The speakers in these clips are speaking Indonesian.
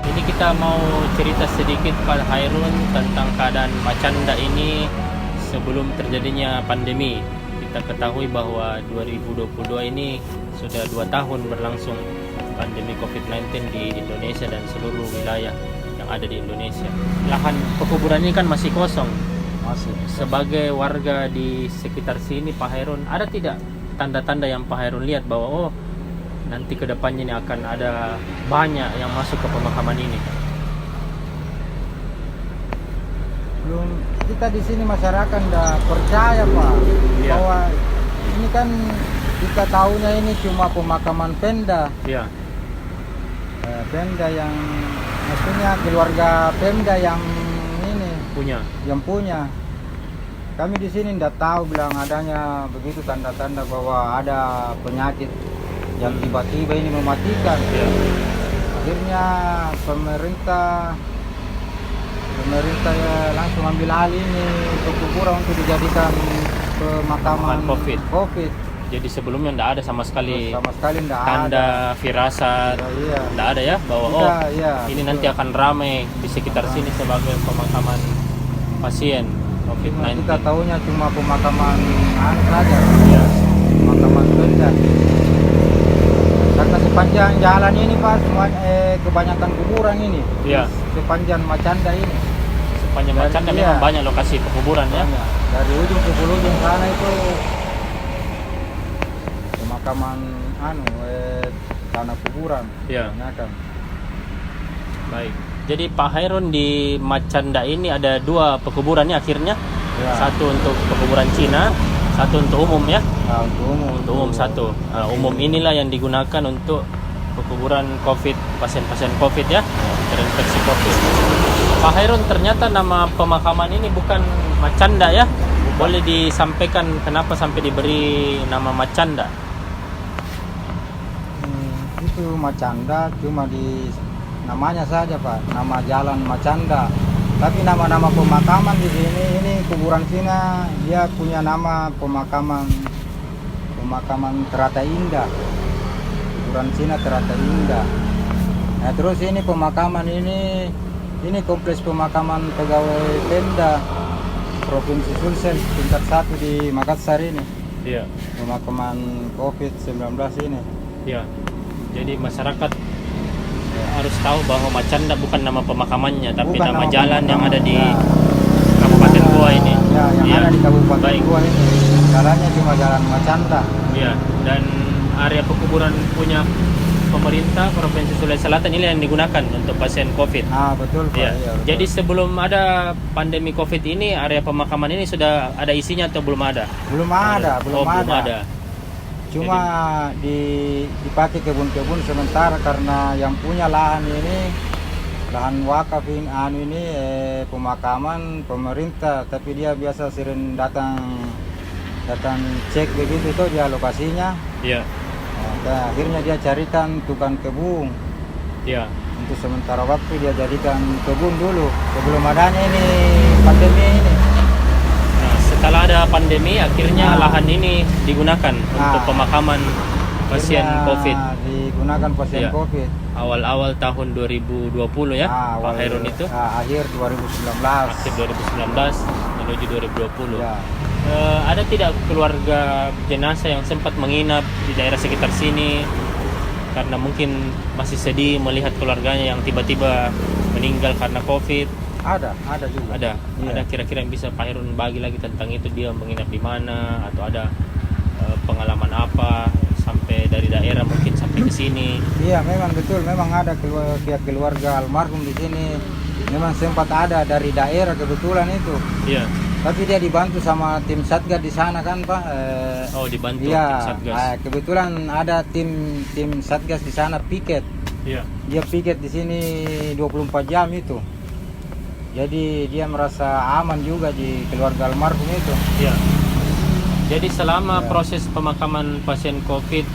Ini kita mau cerita sedikit Pak Hairun tentang keadaan Macanda ini sebelum terjadinya pandemi. Kita ketahui bahwa 2022 ini sudah 2 tahun berlangsung pandemi COVID-19 di Indonesia dan seluruh wilayah yang ada di Indonesia. Lahan pekuburan ini kan masih kosong. Masih. Sebagai warga di sekitar sini Pak Hairun, ada tidak tanda-tanda yang Pak Hairun lihat bahwa nanti kedepannya ini akan ada banyak yang masuk ke pemakaman ini? Belum, kita di sini masyarakat nggak percaya Pak, Iya. bahwa ini kan kita tahunya ini cuma pemakaman Pemda. Iya. Pemda yang maksudnya keluarga Pemda yang ini Punya. yang punya. Kami di sini nggak tahu bilang adanya begitu tanda-tanda bahwa ada penyakit yang tiba-tiba ini mematikan. Iya. Akhirnya pemerintah ya langsung ambil alih ini pekuburan untuk dijadikan pemakaman COVID. Jadi sebelumnya tidak ada sama sekali Sama sekali nggak ada. tanda firasat, Iya. tidak ada ya bahwa Iya, ini betul. nanti akan ramai di sekitar sini sebagai pemakaman pasien Cuma COVID-19. kita tahunya cuma pemakaman saja, Iya. pemakaman Pemda. Karena sepanjang jalan ini Pak, semua kebanyakan kuburan ini. Iya. Sepanjang Macanda ini. Sepanjang Dari- Macanda iya. memang banyak lokasi pekuburan ya. Banyak. Dari ujung ke ujung sana itu pemakaman tanah kuburan. Iya. Kebanyakan. Baik. Jadi Pak Hairun di Macanda ini ada 2 pekuburannya akhirnya. Ya. Satu untuk pekuburan Cina, satu untuk umum ya. Nah, untuk umum. Untuk umum satu. Nah, umum inilah yang digunakan untuk pekuburan COVID, pasien-pasien COVID ya, terinfeksi COVID. Pak Hairun, ternyata nama pemakaman ini bukan Macanda ya. Boleh disampaikan kenapa sampai diberi nama Macanda? Itu Macanda cuma di namanya saja Pak, nama jalan Macanda. Tapi nama-nama pemakaman di sini ini kuburan Cina dia punya nama pemakaman Terata Indah. Kuburan Cina Terata Indah. Nah, terus ini pemakaman ini kompleks pemakaman pegawai Pemda Provinsi Sulsel tingkat 1 di Makassar ini. Iya. Pemakaman COVID-19 ini. Iya. Jadi masyarakat harus tahu bahwa Macanda bukan nama pemakamannya, tapi Bukan nama nama jalan yang ada di pemakaman. Kabupaten Goa ini. Ya, yang Iya. ada di Kabupaten Baik. Goa ini. Jalannya cuma jalan Macanda. Iya. Dan area pekuburan punya pemerintah Provinsi Sulawesi Selatan ini yang digunakan untuk pasien COVID. Ah, betul Pak. Iya. Iya, betul. Jadi sebelum ada pandemi COVID ini, area pemakaman ini sudah ada isinya atau belum ada? belum ada, belum ada. Cuma dipakai kebun-kebun sementara karena yang punya lahan ini lahan wakaf ini pemakaman pemerintah, tapi dia biasa sering datang cek begitu tuh dia lokasinya. Iya. Nah, akhirnya dia carikan tukang kebun. Iya. Untuk sementara waktu dia jadikan kebun dulu sebelum adanya ini pandemi ini. Nah, setelah ada pandemi, akhirnya Nah. lahan ini digunakan untuk pemakaman pasien Akhirnya COVID. digunakan pasien Iya. COVID. Awal-awal tahun 2020 ya, Ah, Pak Hairun itu. akhir 2019. Akhir 2019 menuju 2020. Ya. Ada tidak keluarga jenazah yang sempat menginap di daerah sekitar sini karena mungkin masih sedih melihat keluarganya yang tiba-tiba meninggal karena COVID? Ada juga. Ada. Iya. Ada kira-kira yang bisa Pak Hairun bagi lagi tentang itu, dia menginap di mana atau ada pengalaman apa sampai dari daerah mungkin sampai ke sini? Iya, memang betul, memang ada pihak keluarga almarhum di sini. Memang sempat ada dari daerah kebetulan itu. Iya. Tapi dia dibantu sama tim Satgas di sana kan, Pak. Oh, dibantu Iya, tim Satgas. kebetulan ada tim Satgas di sana piket. Iya. Dia piket di sini 24 jam itu. Jadi dia merasa aman juga di keluarga almarhum itu. Iya. Jadi selama Ya. proses pemakaman pasien COVID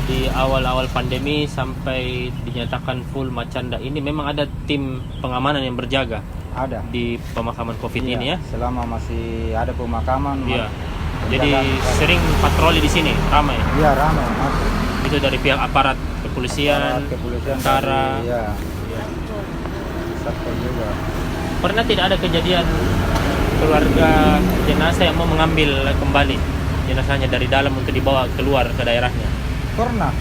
di awal-awal pandemi sampai dinyatakan full Macanda ini memang ada tim pengamanan yang berjaga Ada. di pemakaman COVID Iya, ini ya. selama masih ada pemakaman. Iya. penjagaan Jadi juga. sering patroli di sini, ramai. Iya ramai. Masuk. Itu dari pihak aparat kepolisian, Kepolisian tentara. dari, ya, Iya. Satpol juga. Pernah tidak ada kejadian keluarga jenazah yang mau mengambil kembali jenazahnya dari dalam untuk dibawa keluar ke daerahnya? Pernah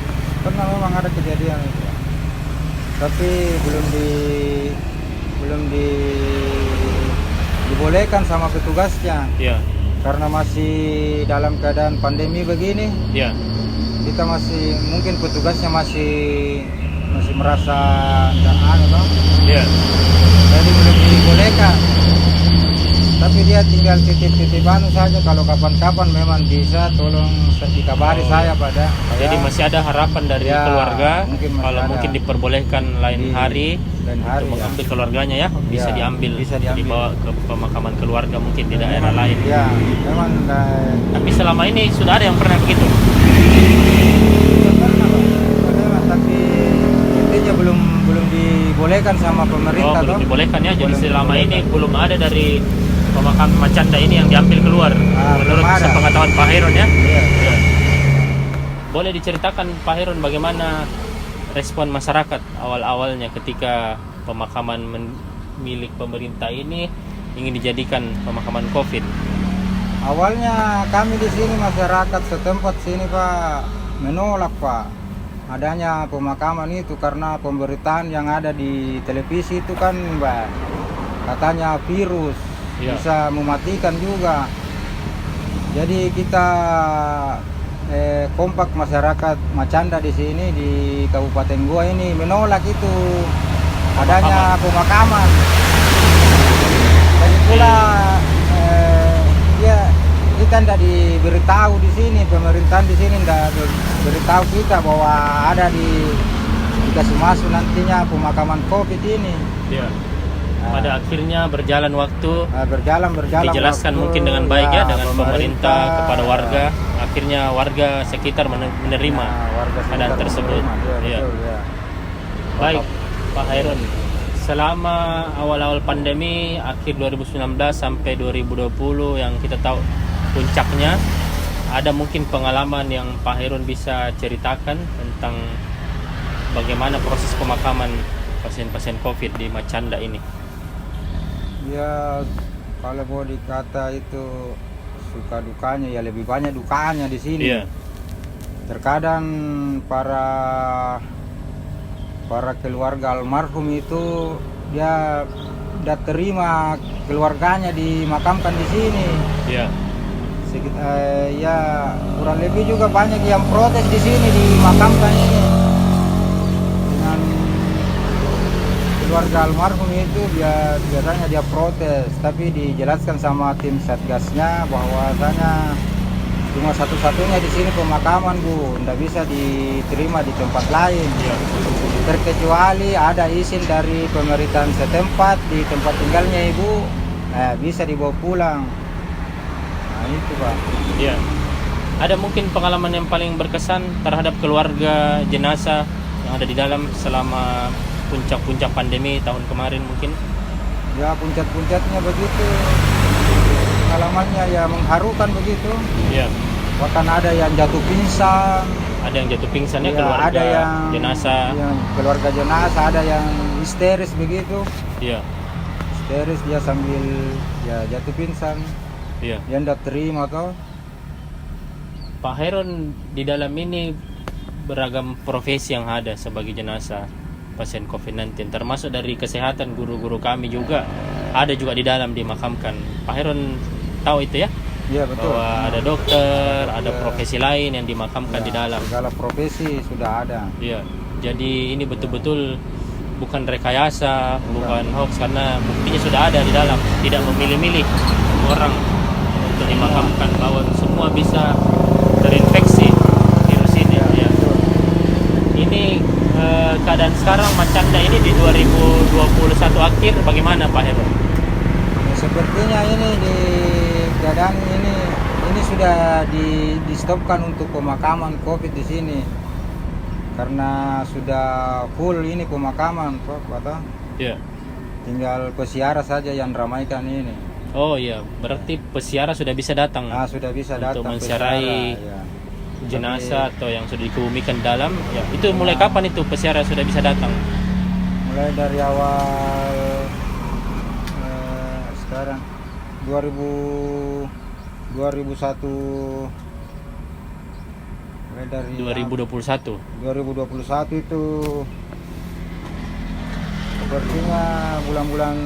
memang ada kejadian itu. Tapi belum dibolehkan sama petugasnya Iya. karena masih dalam keadaan pandemi begini. Iya. Kita masih mungkin petugasnya masih merasa nggak anu toh. Iya. Jadi belum dibolehkan. Tapi dia tinggal titip-titip anu saja, kalau kapan-kapan memang bisa tolong dikabari Oh, saya pada. Jadi masih ada harapan dari Ya, keluarga mungkin masih kalau ada. mungkin diperbolehkan lain Di- hari lain hari, untuk ya. mengambil keluarganya ya, bisa Ya, diambil, bisa diambil. dibawa ke pemakaman keluarga mungkin di daerah Memang- lain. Ya, memang Tapi selama ini sudah ada yang pernah begitu. pernah, Pak. Memang, tapi intinya belum dibolehkan sama Oh, pemerintah belum toh. dibolehkan ya. Jadi Belum selama ini dibolehkan. belum ada dari pemakaman Macanda ini yang diambil keluar. Menurut belum ada. sepengetahuan Pak Heron ya. Iya. Ya. Boleh diceritakan Pak Heron bagaimana respon masyarakat awal-awalnya ketika pemakaman milik pemerintah ini ingin dijadikan pemakaman COVID? Awalnya kami di sini masyarakat setempat sini Pak menolak Pak adanya pemakaman itu karena pemberitaan yang ada di televisi itu kan Mbak katanya virus Ya. bisa mematikan juga. Jadi kita kompak masyarakat Macanda di sini di Kabupaten Goa ini menolak itu adanya pemakaman. Lagi pula ya kita tidak diberitahu di sini, pemerintahan di sini tidak beritahu kita bahwa ada dikasih masuk nantinya pemakaman COVID ini. Ya. Pada akhirnya berjalan waktu, Berjalan dijelaskan waktu, mungkin dengan baik ya dengan pemerintah kepada warga. ya. Akhirnya warga sekitar menerima Warga keadaan sekitar tersebut. menerima, Iya. betul, ya. Baik, Pak Hairun. Selama awal-awal pandemi akhir 2019 sampai 2020 yang kita tahu puncaknya, ada mungkin pengalaman yang Pak Hairun bisa ceritakan tentang bagaimana proses pemakaman pasien-pasien COVID di Macanda ini? Ya kalau mau dikata itu suka dukanya ya lebih banyak dukanya di sini. Iya. Terkadang para keluarga almarhum itu dia tidak terima keluarganya dimakamkan di sini. Iya. Ya kurang lebih juga banyak yang protes di sini dimakamkan ini. Dengan keluarga almarhum itu biasanya dia protes, tapi dijelaskan sama tim satgasnya bahwasanya cuma satu-satunya di sini pemakaman Bu, tidak bisa diterima di tempat lain. Iya. Terkecuali ada izin dari pemerintahan setempat di tempat tinggalnya Ibu, bisa dibawa pulang. Nah itu Pak. Iya. Ada mungkin pengalaman yang paling berkesan terhadap keluarga jenazah yang ada di dalam selama puncak-puncak pandemi tahun kemarin mungkin? Ya puncak-puncaknya begitu, pengalamannya ya mengharukan begitu. Iya. Bahkan ada yang jatuh pingsan, Ada yang jatuh pingsan ya, ya, keluarga ada yang jenazah. yang keluarga jenazah, ada yang histeris begitu. Iya. Histeris dia sambil ya jatuh pingsan, Iya. dia tidak terima toh. Pak Heron, di dalam ini beragam profesi yang ada sebagai jenazah pasien COVID-19, termasuk dari kesehatan guru-guru kami juga ada juga di dalam dimakamkan. Pak Heron tahu itu ya? Iya betul. Bahwa ada dokter, ada Ya. profesi lain yang dimakamkan Ya, di dalam. segala profesi sudah ada. Iya. Jadi ini betul-betul bukan rekayasa, bukan hoax, karena buktinya sudah ada di dalam. Tidak memilih-milih orang untuk dimakamkan, bahwa semua bisa terinfeksi virus ini. Ya. Betul. Ini keadaan sekarang Macanda ini di 2021 akhir bagaimana Pak Heru? Sepertinya ini di keadaan ini sudah di stopkan untuk pemakaman COVID di sini karena sudah full ini pemakaman Pak. Ya. Tinggal pesiara saja yang ramaikan ini. Oh iya, berarti pesiara sudah bisa datang Sudah bisa datang untuk mensiarai pesiara, ya. jenazah atau yang sudah dikebumikan dalam. Ya, itu mulai kapan itu pesiara sudah bisa datang? Mulai dari awal sekarang 2001 mulai dari 2021. 2021 itu sepertinya bulan-bulan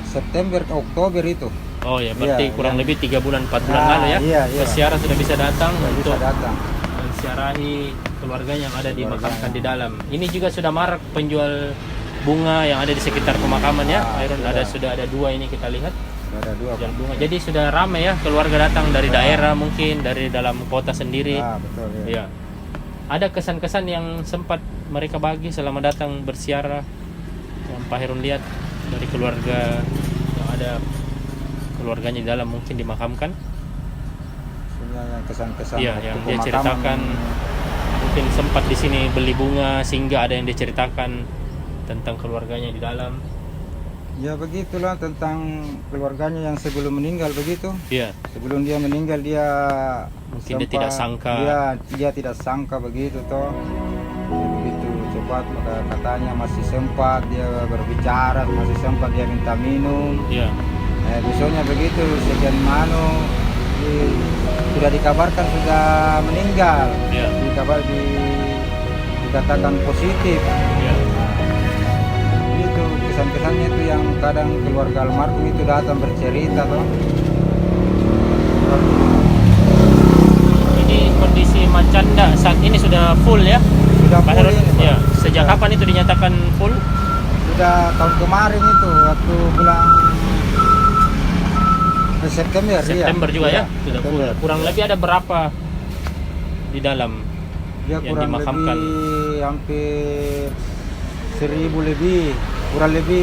September ke Oktober itu. Oh ya, berarti Iya, kurang iya. lebih 3 bulan 4 bulan lalu ya. Iya. Pesiara sudah bisa datang Sudah untuk bisa datang. mensiarahi keluarga yang ada dimakamkan di dalam. Ini juga sudah marak penjual bunga yang ada di sekitar pemakaman ya. Iron sudah ada 2 ini kita lihat. Sudah ada 2 Jual bunga. Jadi sudah ramai ya keluarga datang dari daerah mungkin dari dalam kota sendiri. Betul ya. Iya. Ada kesan-kesan yang sempat mereka bagi selama datang bersiara yang Pak Herun lihat dari keluarga yang ada keluarganya di dalam mungkin dimakamkan. Maksudnya yang kesan-kesan Iya, waktu yang dia pemakaman. ceritakan mungkin sempat di sini beli bunga sehingga ada yang dia ceritakan tentang keluarganya di dalam. Ya begitulah tentang keluarganya yang sebelum meninggal begitu. Iya. Sebelum dia meninggal dia Mungkin dia tidak sangka. Dia tidak sangka begitu toh. Dia begitu cepat maka katanya masih sempat dia berbicara, masih sempat dia minta minum. Iya. Besoknya begitu sekian sudah dikabarkan sudah meninggal. Iya. Dikatakan positif. Iya. Itu kesan-kesannya itu yang kadang keluarga almarhum itu datang bercerita toh. Ini kondisi Macanda saat ini sudah full ya. Sudah Pak full Herun? ini, Pak. Ya. Sejak kapan itu dinyatakan full? Sudah tahun kemarin itu waktu bulan September. September iya. juga Iya, ya sudah full. September. Kurang lebih ada berapa di dalam Dia yang kurang dimakamkan? lebih hampir 1000 lebih. Kurang lebih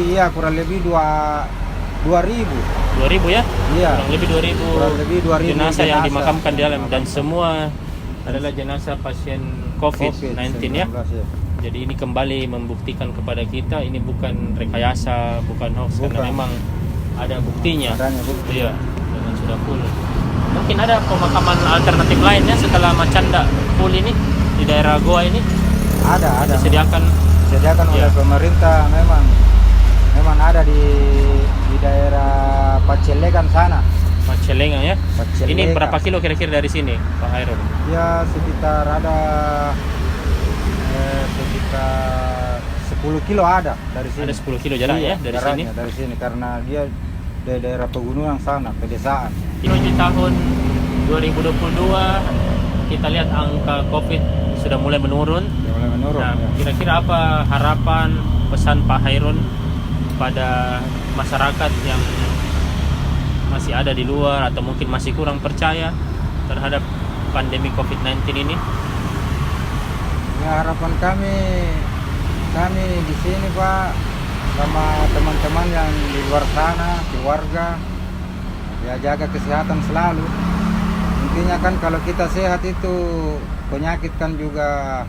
2000. 2000 ya? Iya. Kurang lebih 2000 Kurang lebih 2000 jenazah yang jenazah. dimakamkan di dalam dan semua adalah jenazah pasien COVID-19 ya. ya. Jadi ini kembali membuktikan kepada kita ini bukan rekayasa, bukan hoax karena Bukan. memang ada buktinya. Adanya bukti. Iya, dengan sudah full. Mungkin ada pemakaman alternatif lainnya setelah Macanda full ini di daerah Goa ini Ada. disediakan. Disediakan oleh Iya. pemerintah memang ada di daerah Pacelegan sana. Macelenga ya. Pacelegan. Ini berapa kilo kira-kira dari sini, Pak Hairul? Ya sekitar ada sekitar 10 kilo ada dari sini. Ada 10 kilo jarak Iya, ya dari jaraknya sini. dari sini karena dia dari daerah pegunungan sana, pedesaan. Ini di tahun 2022 kita lihat angka COVID sudah mulai menurun. Dia mulai menurun. Nah, ya. kira-kira apa harapan pesan Pak Hairun pada masyarakat yang masih ada di luar atau mungkin masih kurang percaya terhadap pandemi COVID-19 ini? Ya, harapan kami di sini Pak sama teman-teman yang di luar sana, keluarga, ya jaga kesehatan selalu. Intinya kan kalau kita sehat itu penyakit kan juga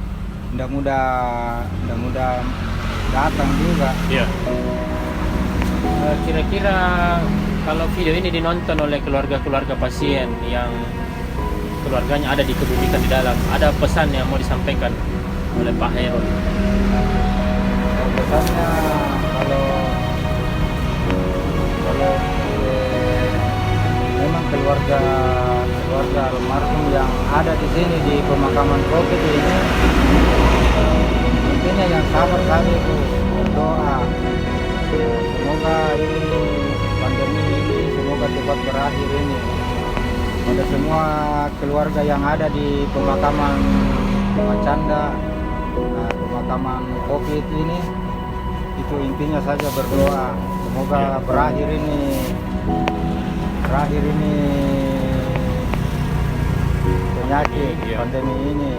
tidak mudah datang juga. Iya. Kira-kira kalau video ini dinonton oleh keluarga-keluarga pasien yang keluarganya ada dikebumikan di dalam, ada pesan yang mau disampaikan oleh Pak Hairul? Pesannya kalau memang keluarga almarhum yang ada di sini di pemakaman COVID ini, intinya yang sabar saja itu berdoa. Semoga ini pandemi ini semoga cepat berakhir ini. Pada semua keluarga yang ada di pemakaman Macanda, pemakaman COVID ini, itu intinya saja berdoa. Semoga berakhir ini penyakit Iya. pandemi ini.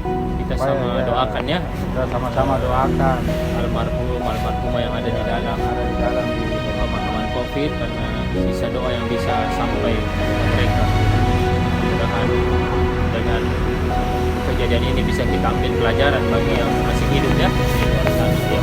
Kita Supaya sama ya, doakan ya kita sama-sama doakan almarhumah yang ada di dalam ada di dalam di pemakaman COVID, karena sisa doa yang bisa sampai ke mereka. Mudah-mudahan dengan kejadian ini bisa kita ambil pelajaran bagi yang masih hidup ya di luar sana ya.